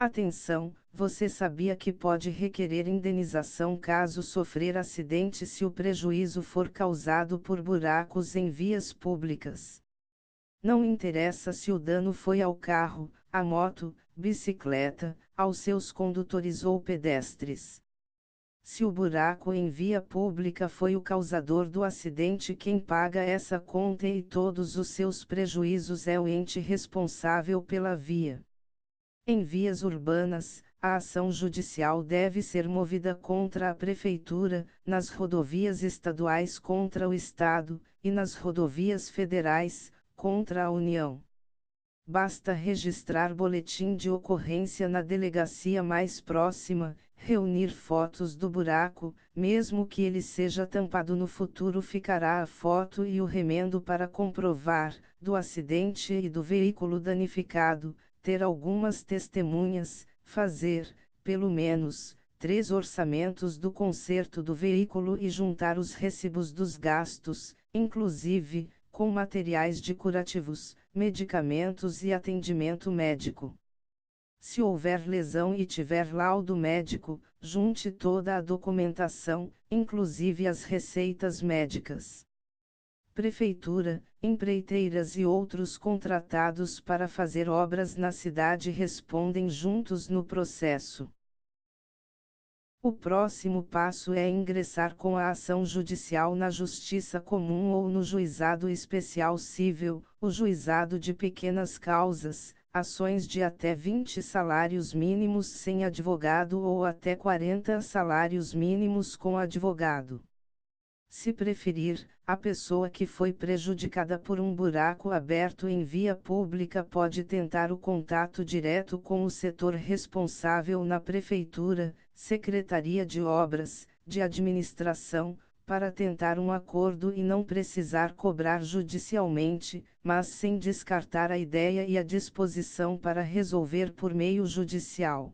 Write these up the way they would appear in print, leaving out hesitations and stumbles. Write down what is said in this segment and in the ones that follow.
Atenção, você sabia que pode requerer indenização caso sofrer acidente se o prejuízo for causado por buracos em vias públicas. Não interessa se o dano foi ao carro, à moto, bicicleta, aos seus condutores ou pedestres. Se o buraco em via pública foi o causador do acidente, quem paga essa conta e todos os seus prejuízos é o ente responsável pela via. Em vias urbanas, a ação judicial deve ser movida contra a Prefeitura, nas rodovias estaduais contra o Estado, e nas rodovias federais, contra a União. Basta registrar boletim de ocorrência na delegacia mais próxima, reunir fotos do buraco, mesmo que ele seja tampado no futuro ficará a foto e o remendo para comprovar, do acidente e do veículo danificado, ter algumas testemunhas, fazer, pelo menos, 3 orçamentos do conserto do veículo e juntar os recibos dos gastos, inclusive, com materiais de curativos, medicamentos e atendimento médico. Se houver lesão e tiver laudo médico, junte toda a documentação, inclusive as receitas médicas. Prefeitura, empreiteiras e outros contratados para fazer obras na cidade respondem juntos no processo. O próximo passo é ingressar com a ação judicial na Justiça Comum ou no Juizado Especial Cível, o Juizado de Pequenas Causas, ações de até 20 salários mínimos sem advogado ou até 40 salários mínimos com advogado. Se preferir, a pessoa que foi prejudicada por um buraco aberto em via pública pode tentar o contato direto com o setor responsável na Prefeitura, Secretaria de Obras, de Administração, para tentar um acordo e não precisar cobrar judicialmente, mas sem descartar a ideia e a disposição para resolver por meio judicial.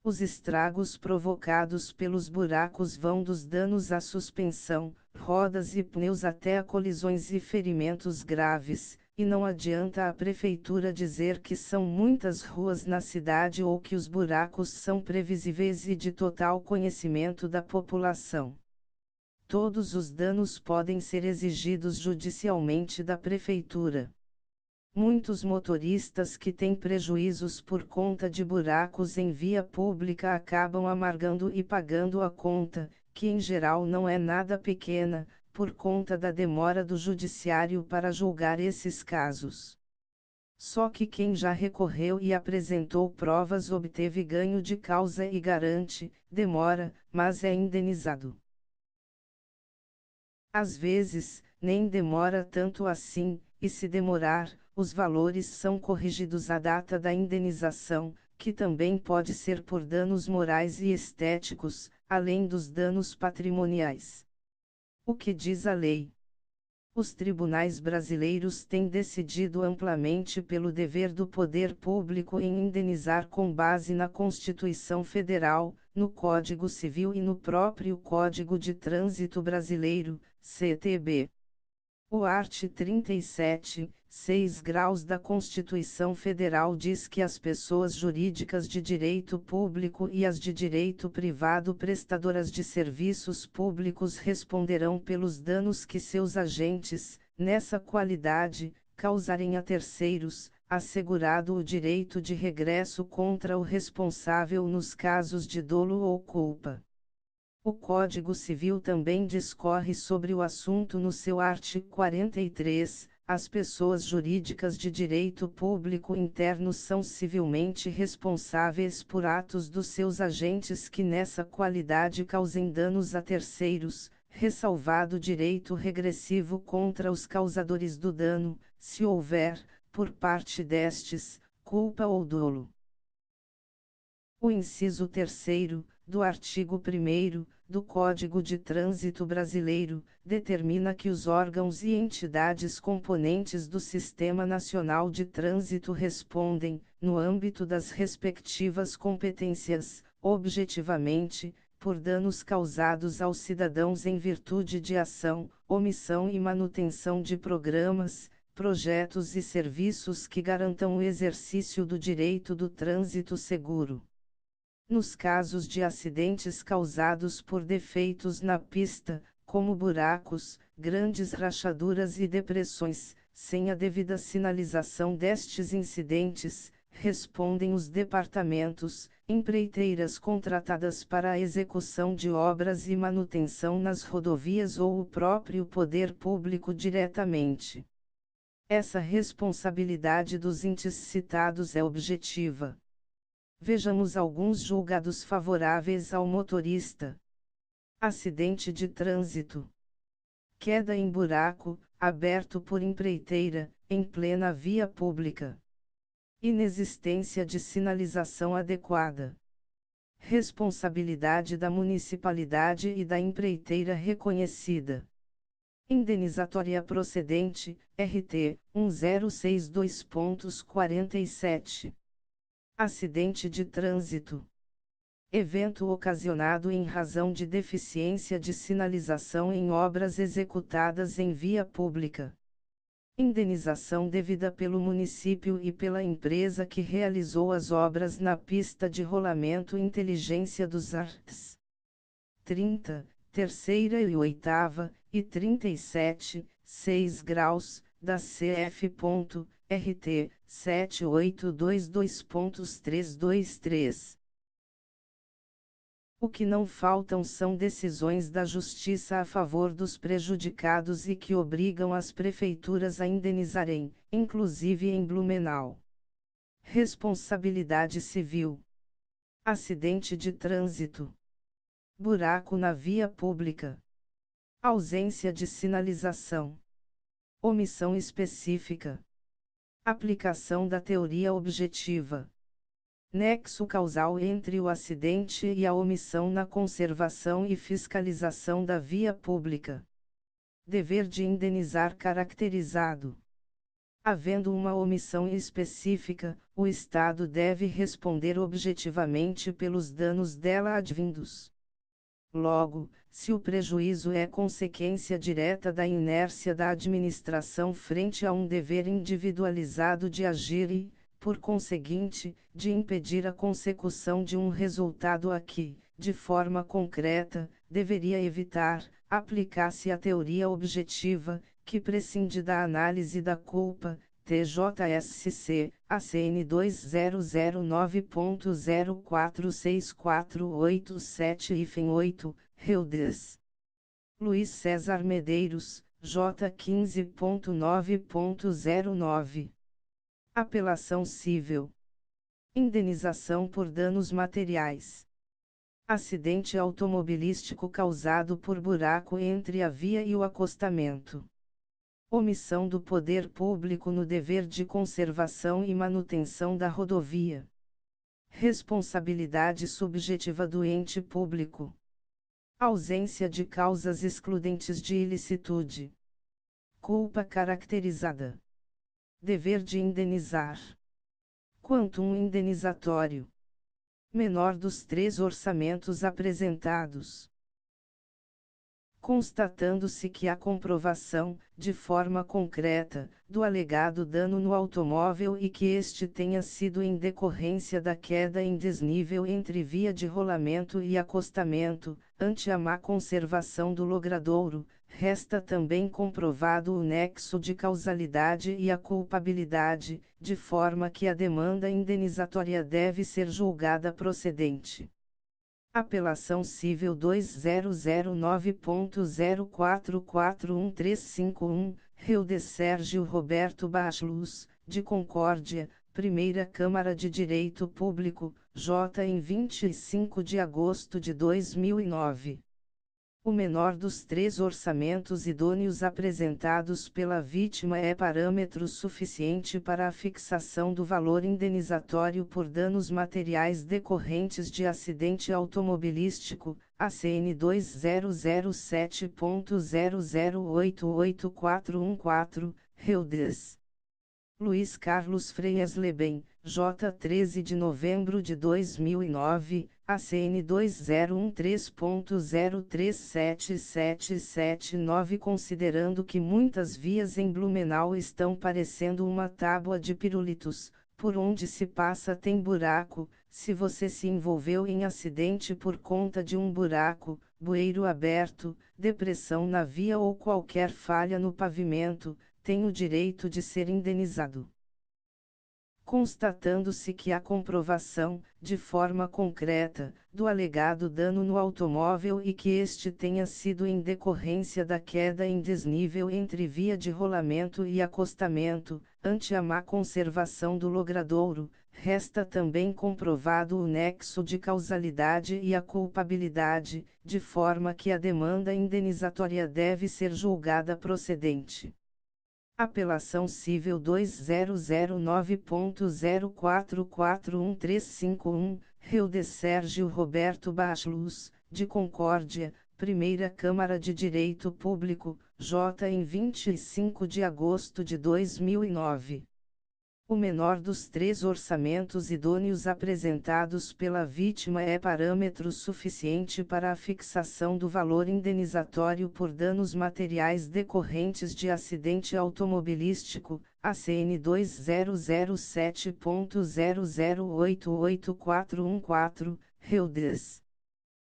Os estragos provocados pelos buracos vão dos danos à suspensão, rodas e pneus até a colisões e ferimentos graves, e não adianta a prefeitura dizer que são muitas ruas na cidade ou que os buracos são previsíveis e de total conhecimento da população. Todos os danos podem ser exigidos judicialmente da prefeitura. Muitos motoristas que têm prejuízos por conta de buracos em via pública acabam amargando e pagando a conta, que em geral não é nada pequena, por conta da demora do judiciário para julgar esses casos. Só que quem já recorreu e apresentou provas obteve ganho de causa e garante, demora, mas é indenizado. Às vezes, nem demora tanto assim, e se demorar, os valores são corrigidos à data da indenização, que também pode ser por danos morais e estéticos, além dos danos patrimoniais. O que diz a lei? Os tribunais brasileiros têm decidido amplamente pelo dever do poder público em indenizar com base na Constituição Federal, no Código Civil e no próprio Código de Trânsito Brasileiro, CTB. O art. 37, 6 graus da Constituição Federal diz que as pessoas jurídicas de direito público e as de direito privado prestadoras de serviços públicos responderão pelos danos que seus agentes, nessa qualidade, causarem a terceiros, assegurado o direito de regresso contra o responsável nos casos de dolo ou culpa. O Código Civil também discorre sobre o assunto no seu artigo 43, as pessoas jurídicas de direito público interno são civilmente responsáveis por atos dos seus agentes que nessa qualidade causem danos a terceiros, ressalvado o direito regressivo contra os causadores do dano, se houver, por parte destes, culpa ou dolo. O inciso 3º, do artigo 1º, do Código de Trânsito Brasileiro, determina que os órgãos e entidades componentes do Sistema Nacional de Trânsito respondem, no âmbito das respectivas competências, objetivamente, por danos causados aos cidadãos em virtude de ação, omissão e manutenção de programas, projetos e serviços que garantam o exercício do direito do trânsito seguro. Nos casos de acidentes causados por defeitos na pista, como buracos, grandes rachaduras e depressões, sem a devida sinalização destes incidentes, respondem os departamentos, empreiteiras contratadas para a execução de obras e manutenção nas rodovias ou o próprio poder público diretamente. Essa responsabilidade dos entes citados é objetiva. Vejamos alguns julgados favoráveis ao motorista. Acidente de trânsito. Queda em buraco, aberto por empreiteira, em plena via pública. Inexistência de sinalização adequada. Responsabilidade da municipalidade e da empreiteira reconhecida. Indenizatória procedente, RT 1062.47. Acidente de trânsito. Evento ocasionado em razão de deficiência de sinalização em obras executadas em via pública. Indenização devida pelo município e pela empresa que realizou as obras na pista de rolamento Inteligência dos Arts. 30, terceira e oitava, e 37, 6 graus, da CF.RT, 7822.323. O que não faltam são decisões da Justiça a favor dos prejudicados e que obrigam as prefeituras a indenizarem, inclusive em Blumenau. Responsabilidade civil. Acidente de trânsito. Buraco na via pública. Ausência de sinalização. Omissão específica. Aplicação da teoria objetiva. Nexo causal entre o acidente e a omissão na conservação e fiscalização da via pública. Dever de indenizar caracterizado. Havendo uma omissão específica, o Estado deve responder objetivamente pelos danos dela advindos. Logo, se o prejuízo é consequência direta da inércia da administração frente a um dever individualizado de agir e, por conseguinte, de impedir a consecução de um resultado a que, de forma concreta, deveria evitar, aplicar-se a teoria objetiva, que prescinde da análise da culpa, TJSC, ACN 2009.046487-8, Reudes. Luiz César Medeiros, J 15.9.09. Apelação civil. Indenização por danos materiais. Acidente automobilístico causado por buraco entre a via e o acostamento. Omissão do poder público no dever de conservação e manutenção da rodovia. Responsabilidade subjetiva do ente público. Ausência de causas excludentes de ilicitude. Culpa caracterizada. Dever de indenizar. Quantum indenizatório. Menor dos 3 orçamentos apresentados. Constatando-se que há comprovação, de forma concreta, do alegado dano no automóvel e que este tenha sido em decorrência da queda em desnível entre via de rolamento e acostamento, ante a má conservação do logradouro, resta também comprovado o nexo de causalidade e a culpabilidade, de forma que a demanda indenizatória deve ser julgada procedente. Apelação Civil 2009.04413551, Reudes Sérgio Roberto Bachlus, de Concórdia, Primeira Câmara de Direito Público, J. em 25 de agosto de 2009. O menor dos 3 orçamentos idôneos apresentados pela vítima é parâmetro suficiente para a fixação do valor indenizatório por danos materiais decorrentes de acidente automobilístico, ACN 2007.00888414, Reudes. Luiz Carlos Freias Leben, J. 13 de novembro de 2009, ACN 2013.0377779. Considerando que muitas vias em Blumenau estão parecendo uma tábua de pirulitos, por onde se passa tem buraco, se você se envolveu em acidente por conta de um buraco, bueiro aberto, depressão na via ou qualquer falha no pavimento, tem o direito de ser indenizado. Constatando-se que há comprovação, de forma concreta, do alegado dano no automóvel e que este tenha sido em decorrência da queda em desnível entre via de rolamento e acostamento, ante a má conservação do logradouro, resta também comprovado o nexo de causalidade e a culpabilidade, de forma que a demanda indenizatória deve ser julgada procedente. Apelação Civil 2009.04413551, Rio de Sérgio Roberto Bachlus, de Concórdia, Primeira Câmara de Direito Público, J. em 25 de agosto de 2009. O menor dos três orçamentos idôneos apresentados pela vítima é parâmetro suficiente para a fixação do valor indenizatório por danos materiais decorrentes de acidente automobilístico, ACN 2007.00888414, Reudes.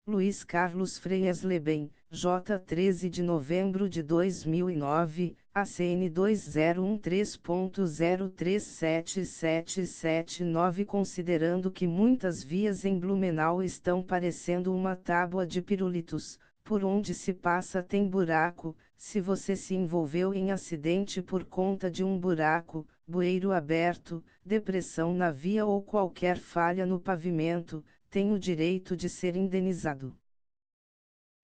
Luiz Carlos Freias Leben, J. 13 de novembro de 2009, ACN 2013.0377779. Considerando que muitas vias em Blumenau estão parecendo uma tábua de pirulitos, por onde se passa tem buraco, se você se envolveu em acidente por conta de um buraco, bueiro aberto, depressão na via ou qualquer falha no pavimento, tem o direito de ser indenizado.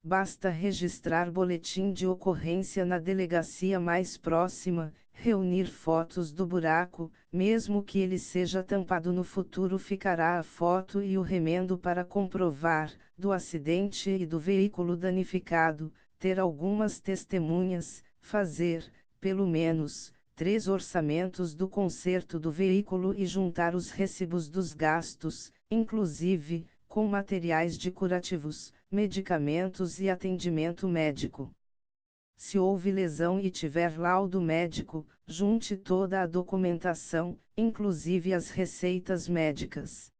Basta registrar boletim de ocorrência na delegacia mais próxima, reunir fotos do buraco, mesmo que ele seja tampado no futuro ficará a foto e o remendo para comprovar, do acidente e do veículo danificado, ter algumas testemunhas, fazer, pelo menos, 3 orçamentos do conserto do veículo e juntar os recibos dos gastos, inclusive, com materiais de curativos, medicamentos e atendimento médico. Se houve lesão e tiver laudo médico, junte toda a documentação, inclusive as receitas médicas.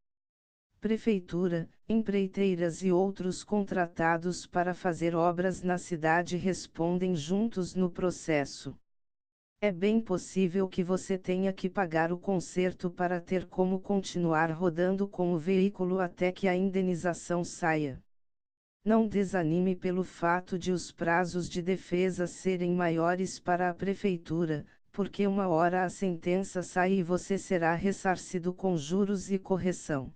Prefeitura, empreiteiras e outros contratados para fazer obras na cidade respondem juntos no processo. É bem possível que você tenha que pagar o conserto para ter como continuar rodando com o veículo até que a indenização saia. Não desanime pelo fato de os prazos de defesa serem maiores para a prefeitura, porque uma hora a sentença sai e você será ressarcido com juros e correção.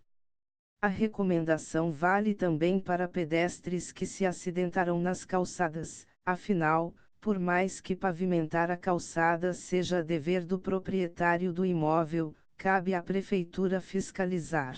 A recomendação vale também para pedestres que se acidentaram nas calçadas, afinal, por mais que pavimentar a calçada seja dever do proprietário do imóvel, cabe à prefeitura fiscalizar.